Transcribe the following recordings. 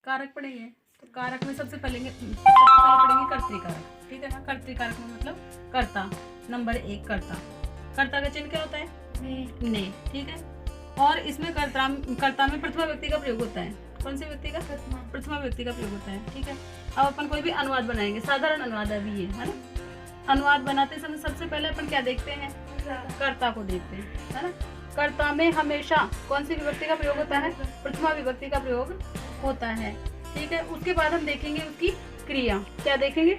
कारक पढ़ेंगे तो कारक में सबसे पहले पढ़ेंगे कर्तृकारक, ठीक है ना। कर्तृकारक में मतलब कर्ता, नंबर 1 कर्ता। कर्ता का चिन्ह क्या होता है? ने, ठीक है। और इसमें कर्ता में प्रथमा व्यक्ति का प्रयोग होता है। कौन सी व्यक्ति का? प्रथमा व्यक्ति का प्रयोग होता है, ठीक है। अब अपन कोई भी अनुवाद बनाएंगे, साधारण अनुवाद है अभी ये, है ना। अनुवाद बनाते समय सबसे पहले अपन क्या देखते हैं? कर्ता को देखते हैं, है ना। कर्ता में हमेशा कौन सी विभक्ति का प्रयोग होता है? प्रथमा विभक्ति का प्रयोग होता है, ठीक है। उसके बाद हम देखेंगे उसकी क्रिया। क्या देखेंगे?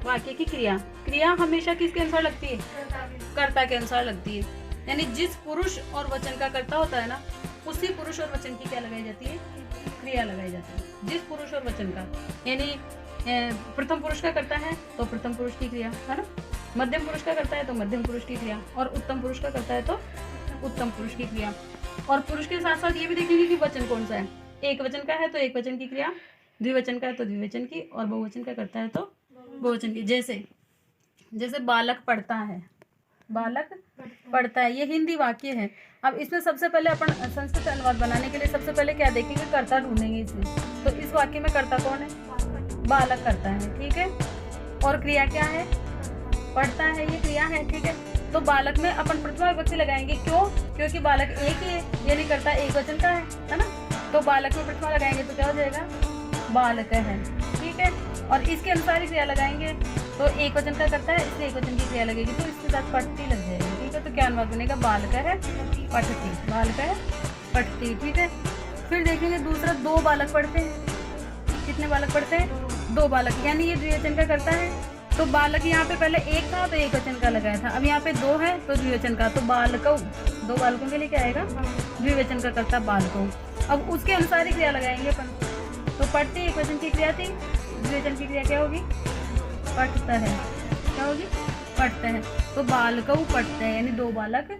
वाक्य की क्रिया। क्रिया हमेशा किसके अनुसार लगती है? कर्ता के अनुसार लगती है। यानी जिस पुरुष और वचन का कर्ता होता है ना, उसी पुरुष और वचन की क्या लगाई जाती है? क्रिया लगाई जाती है। जिस पुरुष और वचन का, यानी प्रथम पुरुष का करता है तो प्रथम पुरुष की क्रिया, है ना। मध्यम पुरुष का करता है तो मध्यम पुरुष की क्रिया, और उत्तम पुरुष का करता है तो उत्तम पुरुष की क्रिया। और पुरुष के साथ साथ ये भी देखेंगे कि वचन कौन सा है। एक वचन का है तो एक वचन की क्रिया, द्विवचन का है तो द्विवचन की, और बहुवचन का करता है तो बहुवचन की। जैसे बालक पढ़ता है, बालक पढ़ता है, ये हिंदी वाक्य है। अब इसमें सबसे पहले अपन संस्कृत अनुवाद बनाने के लिए सबसे पहले क्या देखेंगे? कर्ता ढूंढेंगे इसमें। तो इस वाक्य में कर्ता कौन है? बालक करता है, ठीक है। और क्रिया क्या है? पढ़ता है, ये क्रिया है, ठीक है। तो बालक में अपन प्रथमा विभक्ति लगाएंगे, क्यों? क्योंकि बालक एक ही है, यानी कर्ता एक वचन का है ना। तो बालक में प्रथमा लगाएंगे तो क्या हो जाएगा? बालक है, ठीक है। और इसके अनुसार ही क्रिया लगाएंगे, तो एक वचन का करता है इसलिए एक वचन की क्रिया लगेगी, तो इसके साथ पठती लग जाएगी, ठीक है। तो क्या अनुवाद बनेगा? बालक है पठती, बालक है पठती, ठीक है। फिर देखेंगे दूसरा, दो बालक पढ़ते हैं। कितने बालक पढ़ते हैं? दो बालक, यानी ये द्विवचन का करता है। तो बालक यहाँ पे पहले एक था तो एक वचन का लगाया था, अब यहाँ पे दो है तो द्विवचन का, तो बालकौ, दो बालकों के लिए क्या आएगा? द्विवचन का करता बालकौ। अब उसके अनुसार ही क्रिया लगाएंगे अपन। तो पढ़ते एक वचन की क्रिया थी, द्विवचन की क्रिया क्या होगी? पढ़ता है, क्या होगी? पढ़ता है। तो बालकौ पढ़ते हैं, यानी दो बालक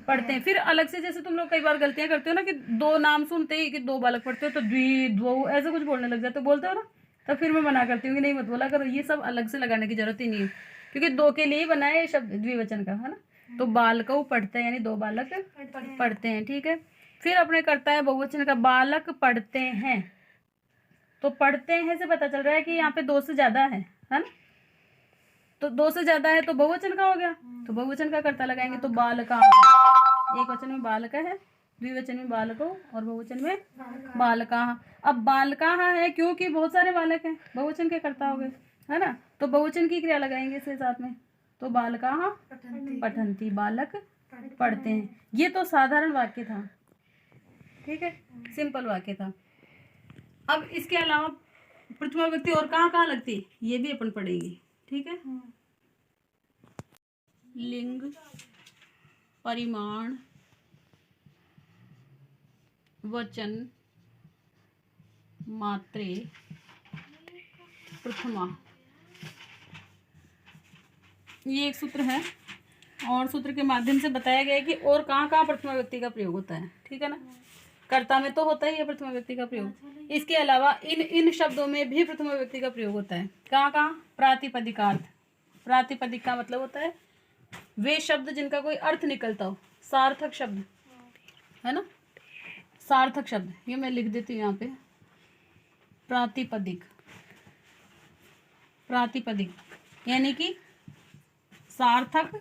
पढ़ते हैं। फिर अलग से, जैसे तुम लोग कई बार गलतियां करते हो ना कि दो नाम सुनते ही कि दो बालक पढ़ते हो तो द्वि द्वौ ऐसे कुछ बोलने लग जाते हो, बोलते हो ना, तो फिर मैं मना करती हूँ कि नहीं मत बोला करो, ये सब अलग से लगाने की जरूरत ही नहीं है, क्योंकि दो के लिए ही बना है शब्द द्विवचन का, है ना। तो बालकौ पढ़ते हैं, यानी दो बालक पढ़ते हैं, ठीक है। फिर अपने करता है बहुवचन का, बालक पढ़ते हैं। तो पढ़ते हैं से पता चल रहा है कि यहाँ पे दो से ज्यादा है ना। तो दो से ज्यादा है तो बहुवचन का हो गया, तो बहुवचन का कर्ता लगाएंगे। तो बालका, एक वचन में बालका है, द्विवचन में बालको, और बहुवचन में बालका। अब बालका है क्योंकि बहुत सारे बालक हैं, बहुवचन के कर्ता हो गए, है ना। तो बहुवचन की क्रिया लगाएंगे इसके साथ में। तो बालका पठंती, बालक पढ़ते हैं। ये तो साधारण वाक्य था, ठीक है, सिंपल वाक्य था। अब इसके अलावा प्रथमा व्यक्ति और कहाँ कहाँ लगती है ये भी अपन पढ़ेंगे, ठीक है। लिंग, परिमाण, वचन, मात्रे, प्रथमा, ये एक सूत्र है, और सूत्र के माध्यम से बताया गया है कि और कहाँ कहाँ प्रथमा व्यक्ति का प्रयोग होता है, ठीक है ना। कर्ता में तो होता ही है प्रथमा व्यक्ति का प्रयोग, इसके अलावा इन शब्दों में भी प्रथमा व्यक्ति का प्रयोग होता है। कहाँ कहाँ? प्रातिपदिकार्थ। प्रातिपदिक का मतलब होता है वे शब्द जिनका कोई अर्थ निकलता हो, सार्थक शब्द, है ना, सार्थक शब्द। ये मैं लिख देती हूँ यहाँ पे, प्रातिपदिक। प्रातिपदिक यानी कि सार्थक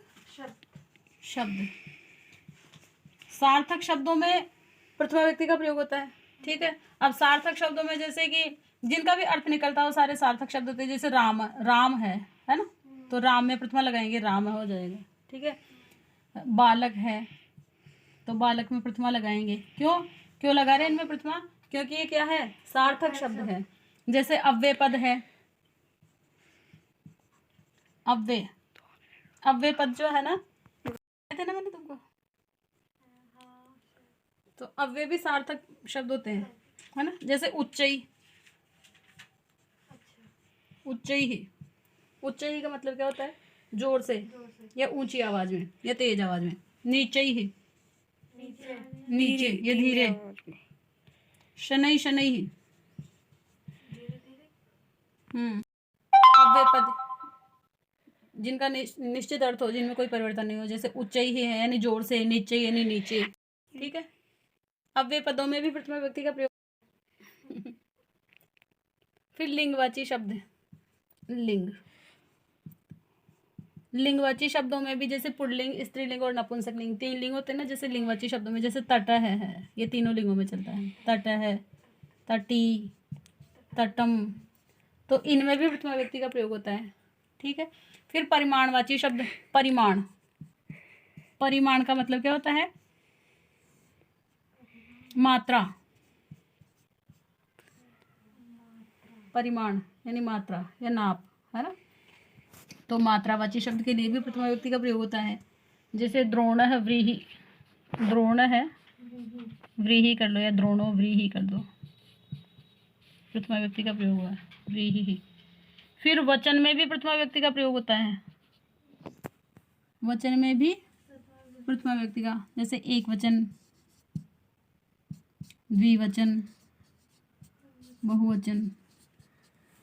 शब्द। सार्थक शब्दों में प्रथमा व्यक्ति का प्रयोग होता है, ठीक है। अब सार्थक शब्दों में जैसे कि जिनका भी अर्थ निकलता हो सारे सार्थक शब्द होते हैं। जैसे राम, राम है ना, तो राम में प्रथमा लगाएंगे, राम हो जाएगा, ठीक है। बालक है तो बालक में प्रथमा लगाएंगे। क्यों लगा रहे हैं इनमें प्रथमा? क्योंकि ये क्या है? सार्थक शब्द है। जैसे अव्यय पद है, अव्यय पद जो है ना, थे ना मैंने तुमको, तो अव्यय भी सार्थक शब्द होते हैं, है ना। जैसे उच्चई, उच्चई का मतलब क्या होता है? जोर से या ऊंची आवाज में या तेज आवाज में। नीचे ही, नीचे या धीरे। शनई, अव्यय पद जिनका निश्चित अर्थ हो, जिनमें कोई परिवर्तन नहीं हो। जैसे उच्चई ही है यानी जोर से, नीचे यानी नीचे, ठीक है। अव्यय पदों में भी प्रथमा व्यक्ति का प्रयोग फिर लिंगवाची शब्द, लिंगवाची शब्दों में भी जैसे पुल्लिंग, स्त्रीलिंग और नपुंसकलिंग 3 लिंग होते हैं ना। जैसे लिंगवाची शब्दों में जैसे तट है, ये तीनों लिंगों में चलता है। तट है, तटी, तटम, तो इनमें भी प्रथमा व्यक्ति का प्रयोग होता है। ठीक है। फिर परिमाणवाची शब्द, परिमाण, परिमाण का मतलब क्या होता है? मात्रा, परिमाण यानी मात्रा या नाप, है ना। तो मात्रावाची शब्द के लिए भी प्रथमा व्यक्ति का प्रयोग होता है। जैसे द्रोण है, व्रीहि, द्रोण है, व्रीहि कर लो या द्रोणो व्रीहि कर दो, प्रथमा व्यक्ति का प्रयोग हुआ है, व्रीहि। फिर वचन में भी प्रथमा व्यक्ति का प्रयोग होता है। वचन में भी प्रथमा व्यक्ति का, जैसे एक वचन, द्विवचन, बहुवचन,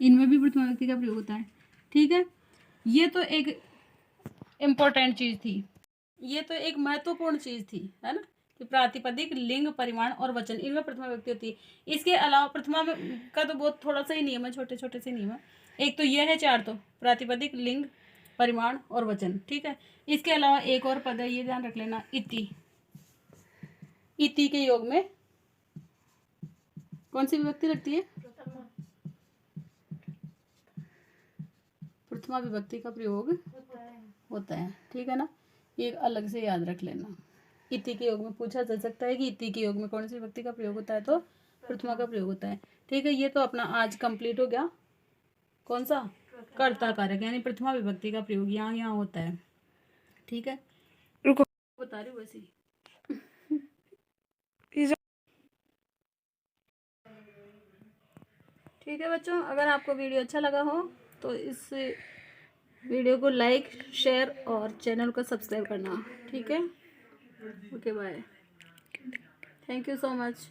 इनमें भी प्रथमा व्यक्ति का प्रयोग होता है। ठीक है। ये तो एक इम्पोर्टेंट चीज थी, ये तो एक महत्वपूर्ण चीज थी, है ना, कि प्रातिपदिक, लिंग, परिमाण और वचन, इनमें प्रथमा व्यक्ति होती है। इसके अलावा प्रथमा का तो बहुत थोड़ा सा ही नियम है, छोटे छोटे से नियम है। एक तो ये है 4, तो प्रातिपदिक, लिंग, परिमाण और वचन। ठीक है। इसके अलावा एक और पद है, ये ध्यान रख लेना, इति। इति के योग में कौन सी विभक्ति लगती है? प्रथमा विभक्ति का प्रयोग होता है। ठीक है ना, ये अलग से याद रख लेना। इति के योग में पूछा जा सकता है कि इति के योग में कौन सी विभक्ति का प्रयोग होता है, तो प्रथमा का प्रयोग होता है। ठीक है। ये तो अपना आज कंप्लीट हो गया। कौन सा? कर्ता कारक यानी प्रथमा विभक्ति का प्रयोग यहाँ होता है। ठीक है, रुको बता रही हूँ वैसे ही। ठीक है बच्चों, अगर आपको वीडियो अच्छा लगा हो तो इस वीडियो को लाइक, शेयर और चैनल को सब्सक्राइब करना। ठीक है, okay bye, thank you so much.